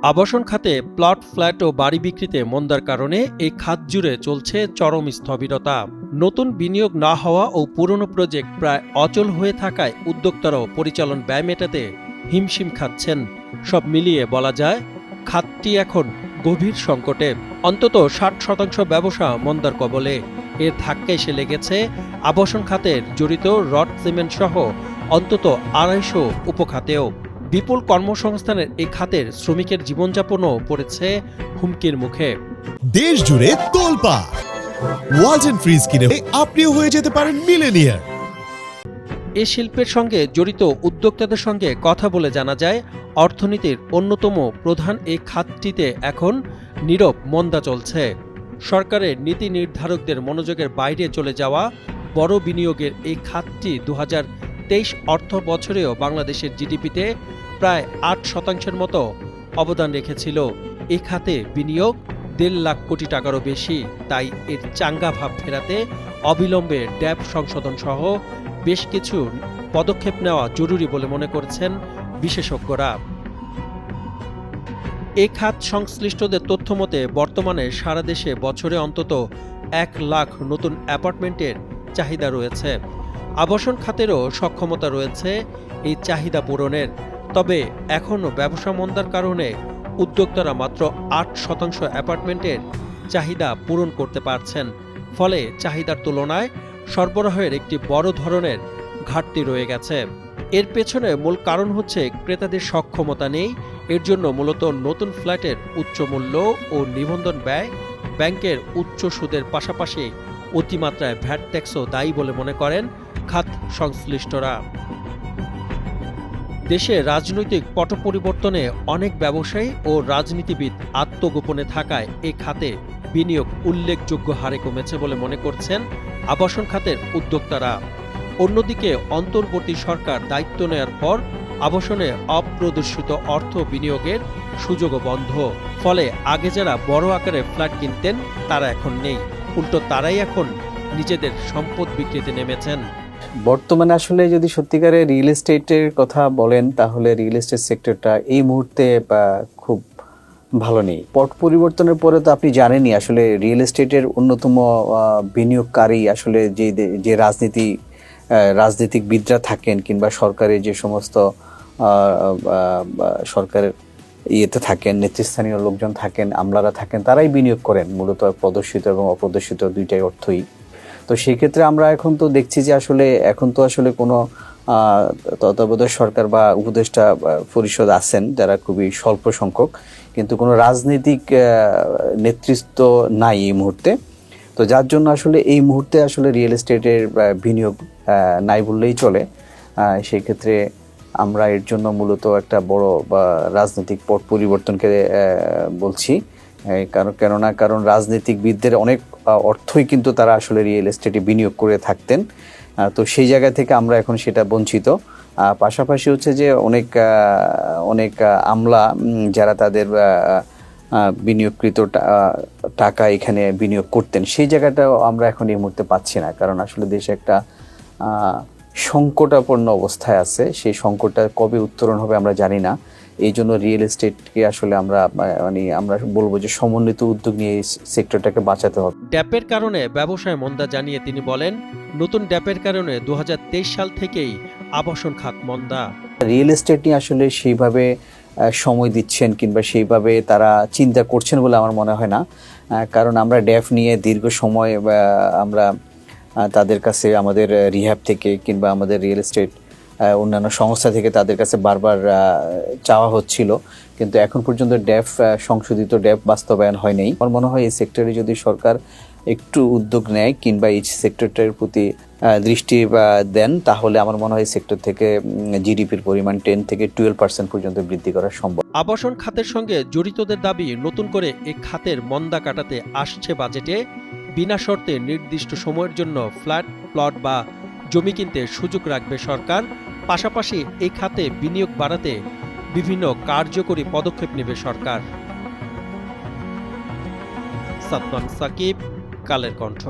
আবাসন খাতে plot, flat ও বাড়ি বিক্রিতে মন্দার কারণে এই খাত জুড়ে চলছে চরম স্থবিরতা। নতুন বিনিয়োগ না হওয়া ও পুরনো প্রজেক্ট প্রায় অচল হয়ে থাকায় উদ্যোক্তারাও পরিচালন ব্যয় মেটাতে হিমশিম খাচ্ছেন। সব মিলিয়ে বলা যায় খাতটি এখন গভীর সংকটে। অন্তত ৬০% ব্যবসা মন্দার কবলে। এর ধাক্কা এসে লেগেছে আবাসন খাতের জড়িত রড, সিমেন্ট সহ অন্তত ২৫০ উপখাতেও। বিপুল কর্মসংস্থানের এই খাতের শ্রমিকের জীবনযাপনও পড়েছে হুমকির মুখে। দেশ জুড়ে তোলপাড় ওয়ালটন ফ্রিজ কিনে আপনিও হয়ে যেতে পারেন মিলেনিয়ার। এ শিল্পের সঙ্গে জড়িত উদ্যোক্তাদের সঙ্গে কথা বলে জানা যায়, অর্থনীতির অন্যতম প্রধান এই খাতটিতে এখন নীরব মন্দা চলছে। সরকারের নীতি নির্ধারকদের মনোযোগের বাইরে চলে যাওয়া বড় বিনিয়োগের এই খাতটি ২০২৩ অর্থ বছরেও বাংলাদেশের জিডিপিতে প্রায় ৮% মতো অবদান রেখেছিল। এ খাতে বিনিয়োগ ১.৫ লাখ কোটি টাকারও বেশি। তাই এর চাঙ্গা ভাব ফেরাতে অবিলম্বে ড্যাব সংশোধন সহ বেশ কিছু পদক্ষেপ নেওয়া জরুরি বলে মনে করছেন বিশেষজ্ঞরা। এ খাত সংশ্লিষ্টদের তথ্যমতে বর্তমানে সারা দেশে বছরে অন্তত ১ লাখ নতুন অ্যাপার্টমেন্টের চাহিদা রয়েছে। আবাসন খাতেরও সক্ষমতা রয়েছে এই চাহিদা পূরণের। তবে এখনও ব্যবসা মন্দার কারণে উদ্যোক্তারা মাত্র ৮% অ্যাপার্টমেন্টের চাহিদা পূরণ করতে পারছেন। ফলে চাহিদার তুলনায় সরবরাহের একটি বড় ধরনের ঘাটতি রয়ে গেছে। এর পেছনে মূল কারণ হচ্ছে ক্রেতাদের সক্ষমতা নেই। এর জন্য মূলত নতুন ফ্ল্যাটের উচ্চ মূল্য ও নিবন্ধন ব্যয়, ব্যাংকের উচ্চ সুদের পাশাপাশি অতিমাত্রায় ভ্যাট ট্যাক্সও দায়ী বলে মনে করেন খাত সংশ্লিষ্টরা। দেশে রাজনৈতিক পট পরিবর্তনে অনেক ব্যবসায়ী ও রাজনীতিবিদ আত্মগোপনে থাকায় এ খাতে বিনিয়োগ উল্লেখযোগ্য হারে কমেছে বলে মনে করছেন আবাসন খাতের উদ্যোক্তারা। অন্যদিকে অন্তর্বর্তী সরকার দায়িত্ব নেয়ার পর আবাসনে অপ্রদর্শিত অর্থ বিনিয়োগের সুযোগও বন্ধ। ফলে আগে যারা বড় আকারে ফ্ল্যাট কিনতেন তারা এখন নেই। উল্টো তারাই এখন নিজেদের সম্পদ বিক্রিতে নেমেছেন। বর্তমানে আসলে যদি সত্যিকারে রিয়েল এস্টেটের কথা বলেন তাহলে রিয়েল এস্টেট সেক্টরটা এই মুহূর্তে খুব ভালো নেই। পট পরিবর্তনের পরে তো আপনি জানেনই আসলে রিয়েল এস্টেটের অন্যতম বিনিয়োগকারী আসলে যে রাজনীতিকবিদরা থাকেন কিংবা সরকারের যে সমস্ত সরকারের ইয়েতে থাকেন, নেতৃস্থানীয় লোকজন থাকেন, আমলারা থাকেন, তারাই বিনিয়োগ করেন মূলত প্রদর্শিত এবং অপ্রদর্শিত দুইটাই অর্থই। তো সেই ক্ষেত্রে আমরা এখন তো দেখছি যে এখন তো আসলে কোনো তত্ত্বাবধায়ক সরকার বা উপদেষ্টা পরিষদ আছেন যারা খুবই স্বল্প সংখ্যক, কিন্তু কোনো রাজনৈতিক নেতৃত্ব নাই এই মুহূর্তে। তো যার জন্য আসলে এই মুহূর্তে আসলে রিয়েল এস্টেটের বিনিয়োগ নাই বললেই চলে। সেই ক্ষেত্রে আমরা এর জন্য মূলত একটা বড় রাজনৈতিক পট পরিবর্তনকে বলছি। কারণ রাজনীতিকবিদদের অনেক অর্থই কিন্তু তারা আসলে রিয়েল এস্টেটে বিনিয়োগ করে থাকতেন। তো সেই জায়গা থেকে আমরা এখন সেটা বঞ্চিত। পাশাপাশি হচ্ছে যে অনেক আমলা যারা তাদের বিনিয়োগকৃত টাকা এখানে বিনিয়োগ করতেন, সেই জায়গাটাও আমরা এখন এই মুহূর্তে পাচ্ছি না। কারণ আসলে দেশে একটা সংকটাপন্ন অবস্থায় আছে। সেই সংকটটা কবে উত্তরণ হবে আমরা জানি না। এই জন্য রিয়েল এস্টেটকে আসলে আমরা বলবো যে সমন্বিত উদ্যোগ নিয়ে এই সেক্টরটাকে বাঁচাতে হবে। ড্যাপের কারণে ব্যবসায় মন্দা জানিয়ে তিনি বলেন, নতুন ড্যাপের কারণে ২০২৩ সাল থেকেই আবাসন খাত মন্দা। রিয়েল এস্টেট নিয়ে আসলে সেইভাবে সময় দিচ্ছেন কিংবা সেইভাবে তারা চিন্তা করছেন বলে আমার মনে হয় না। কারণ আমরা ড্যাপ নিয়ে দীর্ঘ সময় আমরা তাদের কাছে আমাদের রিহ্যাব থেকে কিংবা আমাদের রিয়েল এস্টেট অন্যান্য সংস্থা থেকে তাদের কাছে বারবার চাওয়া হচ্ছিল, কিন্তু এখন পর্যন্ত সংশোধিত ড্যাপ বাস্তবায়ন হয় নাই। আমার মনে হয় এই সেক্টরে যদি সরকার একটু উদ্যোগ নেয় কিংবা এই সেক্টরটার প্রতি দৃষ্টি দেন তাহলে আমার মনে হয় সেক্টর থেকে জিডিপির পরিমাণ 10 থেকে 12% পর্যন্ত বৃদ্ধি করা সম্ভব। আবাসন খাতের সঙ্গে জড়িতদের দাবি, নতুন করে এই খাতের মন্দা কাটাতে আসছে বাজেটে বিনা শর্তে নির্দিষ্ট সময়ের জন্য ফ্ল্যাট, প্লট বা জমি কিনতে সুযোগ রাখবে সরকার। পাশাপাশি এই খাতে বিনিয়োগ বাড়াতে বিভিন্ন কার্যকরী পদক্ষেপ নেবে সরকার। সাদমান সাকিব, কালের কণ্ঠ।